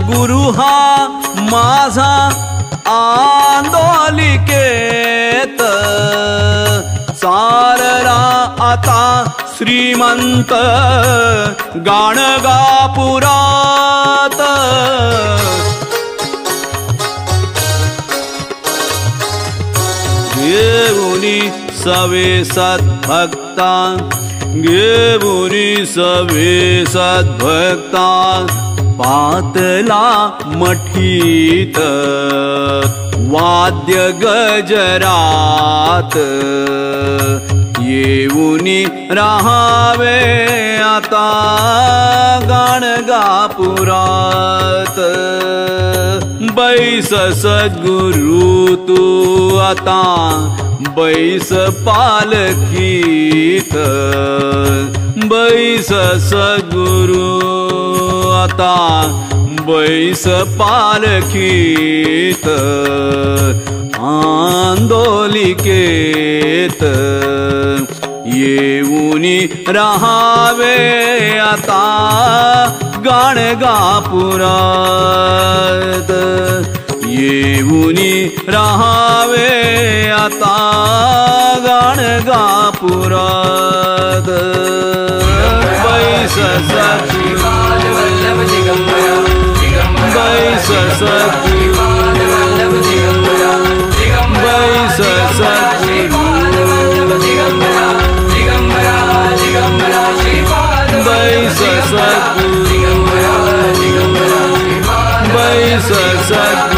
गुरु हा माझा आंदोलिकेत, साररा आता श्रीमंत गाणगापुरात। घेऊनी सवे सद्भक्ता, घेऊनी सवे सद्भक्ता, पातला मठीत वाद्य गजरात, येऊनी राहावे आता गाणगापुरात। बैस सद्गुरु तू आता बैस पालखीत, बैस सद्गुरु आता बैस पालखीत, आंदोलिकेत येऊनी राहावे आता गाणगापुरात, येऊनी राहावे आता गाणगापुरात। बैस सद्गुरु, बैस सद्गुरु, बैस सद्गुरु, बैस सद्गुरु, बैस सद्गुरु।